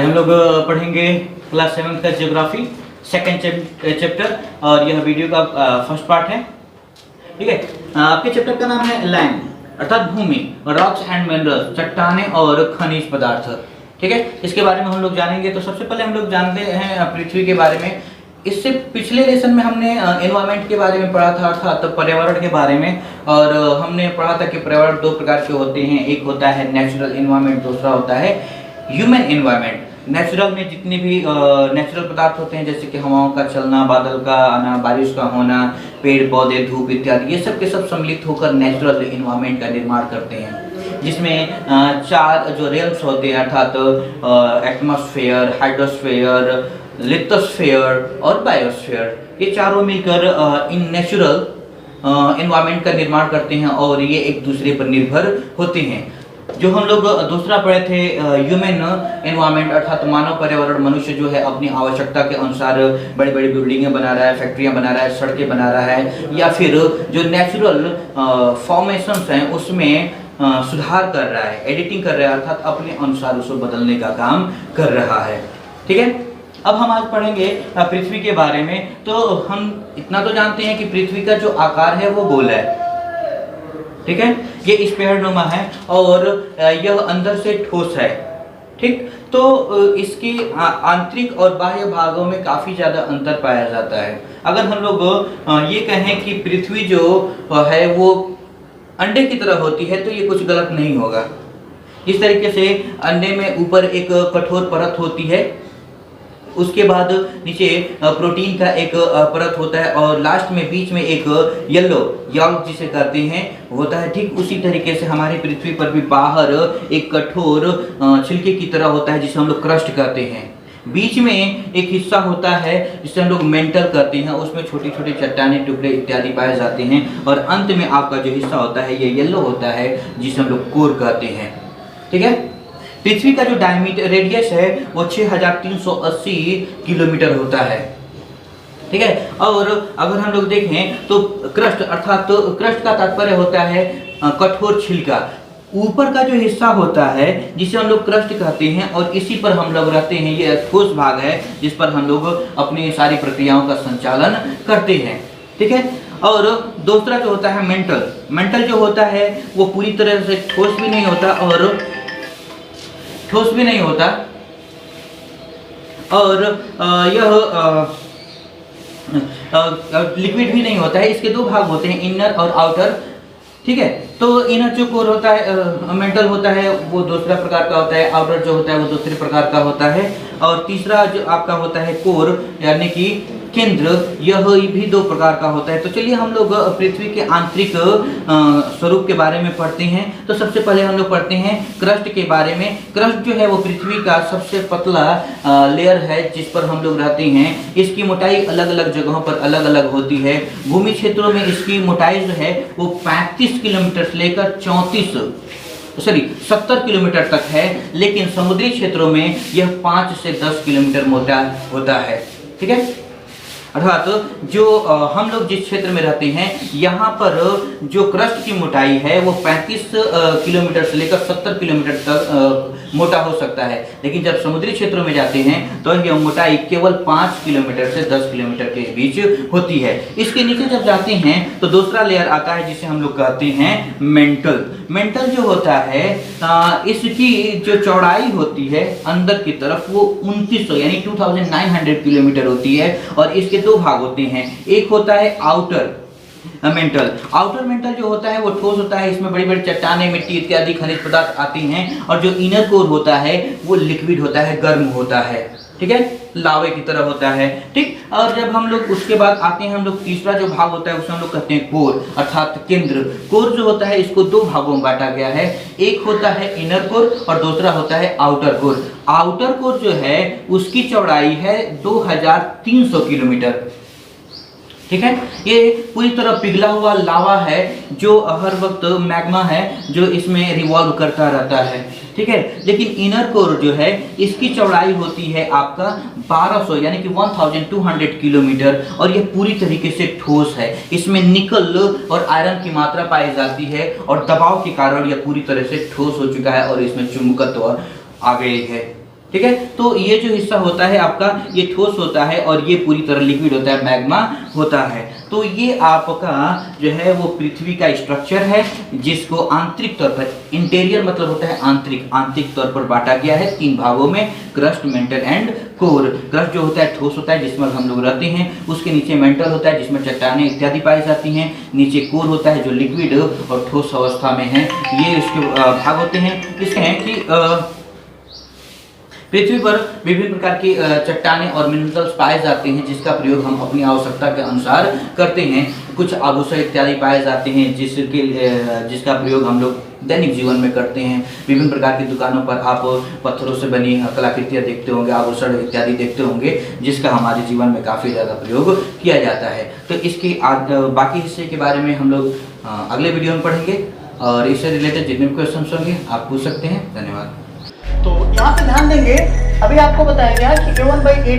आज हम लोग पढ़ेंगे क्लास 7 का ज्योग्राफी सेकंड चैप्टर और यह वीडियो का फर्स्ट पार्ट है। ठीक है, आपके चैप्टर का नाम है लैंड अर्थात भूमि, रॉक्स एंड मिनरल्स चट्टाने और खनिज पदार्थ। ठीक है, इसके बारे में हम लोग जानेंगे। तो सबसे पहले हम लोग जानते हैं पृथ्वी के बारे में। इससे पिछले लेसन में हमने एनवायरनमेंट के बारे में पढ़ा था अर्थात पर्यावरण के बारे में, और हमने पढ़ा था कि पर्यावरण दो प्रकार के होते हैं, एक होता है नेचुरल एनवायरनमेंट, दूसरा होता है ह्यूमन एनवायरनमेंट। नेचुरल में जितने भी नेचुरल पदार्थ होते हैं जैसे कि हवाओं का चलना, बादल का आना, बारिश का होना, पेड़ पौधे, धूप इत्यादि, ये सब के सब सम्मिलित होकर नेचुरल एनवायरनमेंट का निर्माण करते हैं, जिसमें चार जो रेल्स होते हैं अर्थात एटमॉस्फेयर, हाइड्रोस्फेयर, लिथोस्फेयर और बायोस्फेयर, ये चारों मिलकर इन नेचुरल एनवायरनमेंट का निर्माण करते हैं और ये एक दूसरे पर निर्भर होते हैं। जो हम लोग दूसरा पढ़े थे ह्यूमन एनवायरनमेंट अर्थात मानव पर्यावरण, मनुष्य जो है अपनी आवश्यकता के अनुसार बड़ी बड़ी बिल्डिंगें बना रहा है, फैक्ट्रियां बना रहा है, सड़कें बना रहा है, या फिर जो नेचुरल फॉर्मेशंस हैं उसमें सुधार कर रहा है, एडिटिंग कर रहा है अर्थात अपने अनुसार उसको बदलने का काम कर रहा है। ठीक है, अब हम आज पढ़ेंगे पृथ्वी के बारे में। तो हम इतना तो जानते हैं कि पृथ्वी का जो आकार है वो गोल है। ठीक है, ये स्फेयरनुमा है और यह अंदर से ठोस है। ठीक, तो इसकी आंतरिक और बाह्य भागों में काफी ज्यादा अंतर पाया जाता है। अगर हम लोग ये कहें कि पृथ्वी जो है वो अंडे की तरह होती है तो ये कुछ गलत नहीं होगा। इस तरीके से अंडे में ऊपर एक कठोर परत होती है, उसके बाद नीचे प्रोटीन का एक परत होता है और लास्ट में बीच में एक येलो यॉल्क जिसे कहते हैं होता है। ठीक उसी तरीके से हमारी पृथ्वी पर भी बाहर एक कठोर छिलके की तरह होता है जिसे हम लोग क्रस्ट कहते हैं। बीच में एक हिस्सा होता है जिसे हम लोग मेंटल कहते हैं, उसमें छोटे छोटे चट्टाने, टुकड़े इत्यादि पाए जाते हैं, और अंत में आपका जो हिस्सा होता है ये येलो होता है जिसे हम लोग कोर कहते हैं। ठीक है, पृथ्वी का जो डायमीटर रेडियस है वो 6380 किलोमीटर होता है। ठीक है, और अगर हम लोग देखें तो क्रस्ट अर्थात तो क्रस्ट का तात्पर्य होता है कठोर छिलका। ऊपर का जो हिस्सा होता है जिसे हम लोग क्रस्ट कहते हैं और इसी पर हम लोग रहते हैं, ये ठोस भाग है जिस पर हम लोग अपनी सारी प्रक्रियाओं का संचालन करते हैं। ठीक है, और दूसरा जो होता है मेंटल। मेंटल जो होता है वो पूरी तरह से ठोस भी नहीं होता और यह लिक्विड भी नहीं होता है। इसके दो भाग होते हैं, इनर और आउटर। ठीक है, तो इनर जो कोर होता है मेंटल होता है वो दूसरा प्रकार का होता है, आउटर जो होता है वो दूसरे प्रकार का होता है, और तीसरा जो आपका होता है कोर यानी कि केंद्र, यह भी दो प्रकार का होता है। तो चलिए हम लोग पृथ्वी के आंतरिक स्वरूप के बारे में पढ़ते हैं। तो सबसे पहले हम लोग पढ़ते हैं क्रस्ट के बारे में। क्रस्ट जो है वो पृथ्वी का सबसे पतला लेयर है जिस पर हम लोग रहते हैं। इसकी मोटाई अलग अलग जगहों पर अलग अलग होती है। भूमि क्षेत्रों में इसकी मोटाई जो है वो 35 किलोमीटर से लेकर 70 किलोमीटर तक है, लेकिन समुद्री क्षेत्रों में यह 5 से 10 किलोमीटर मोटा होता है। ठीक है, अर्थात जो हम लोग जिस क्षेत्र में रहते हैं यहाँ पर जो क्रस्ट की मोटाई है वो 35 किलोमीटर से लेकर 70 किलोमीटर तक मोटा हो सकता है, लेकिन जब समुद्री क्षेत्रों में जाते हैं तो यह मोटाई केवल 5 किलोमीटर से 10 किलोमीटर के बीच होती है। इसके नीचे जब जाते हैं तो दूसरा लेयर आता है जिसे हम लोग कहते हैं मेंटल। मेंटल जो होता है इसकी जो चौड़ाई होती है अंदर की तरफ वो 2900 यानी 2900 किलोमीटर होती है, और इसके दो भाग होते हैं। एक होता है आउटर मेंटल। आउटर मेंटल जो होता है वो ठोस होता है, इसमें बड़ी बड़ी चट्टाने, मिट्टी इत्यादि खनिज पदार्थ आती हैं, और जो इनर कोर होता है वो लिक्विड होता है, गर्म होता है। ठीक है, लावे की तरह होता है। ठीक, और जब हम लोग उसके बाद आते हैं हम लोग तीसरा जो भाग होता है उसे हम लोग कहते हैं कोर अर्थात केंद्र। कोर जो होता है इसको दो भागों में बांटा गया है, एक होता है इनर कोर और दूसरा होता है आउटर कोर। आउटर कोर जो है उसकी चौड़ाई है 2300 किलोमीटर। ठीक है, ये पूरी तरह पिघला हुआ लावा है जो हर वक्त मैग्मा है जो इसमें रिवॉल्व करता रहता है। ठीक है, लेकिन इनर कोर जो है इसकी चौड़ाई होती है आपका 1200 यानी कि 1200 किलोमीटर, और यह पूरी तरीके से ठोस है। इसमें निकल और आयरन की मात्रा पाई जाती है और दबाव के कारण यह पूरी तरह से ठोस हो चुका है और इसमें चुंबकत्व आ गई है। ठीक है। तो ये जो हिस्सा होता है आपका, ये ठोस होता है और ये पूरी तरह लिक्विड होता है, मैग्मा होता है। तो ये आपका जो है वो पृथ्वी का स्ट्रक्चर है, जिसको आंतरिक तौर पर, इंटीरियर मतलब होता है आंतरिक, आंतरिक तौर पर बांटा गया है 3 भागों में, crust, mental and core. Crust जो होता है ठोस होता है जिसमें हम लोग रहते हैं, उसके नीचे मेंटल होता है जिसमें चट्टानें इत्यादि पाई जाती हैं, नीचे कोर होता है जो लिक्विड और ठोस अवस्था में है। ये उसके भाग होते हैं। इसके हैं कि पृथ्वी पर विभिन्न प्रकार की चट्टानें और मिनरल्स पाए जाते हैं, जिसका प्रयोग हम अपनी आवश्यकता के अनुसार करते हैं। कुछ आभूषण इत्यादि पाए जाते हैं जिसका प्रयोग हम लोग दैनिक जीवन में करते हैं। विभिन्न प्रकार की दुकानों पर आप पत्थरों से बनी कलाकृतियाँ देखते होंगे, आभूषण इत्यादि देखते होंगे, जिसका हमारे जीवन में काफ़ी ज़्यादा प्रयोग किया जाता है। तो इसके बाकी हिस्से के बारे में हम लोग अगले वीडियो में पढ़ेंगे, और इससे रिलेटेड जितने भी क्वेश्चन होंगे आप पूछ सकते हैं। धन्यवाद। तो यहाँ पे ध्यान देंगे, अभी आपको बताया गया कि A1/8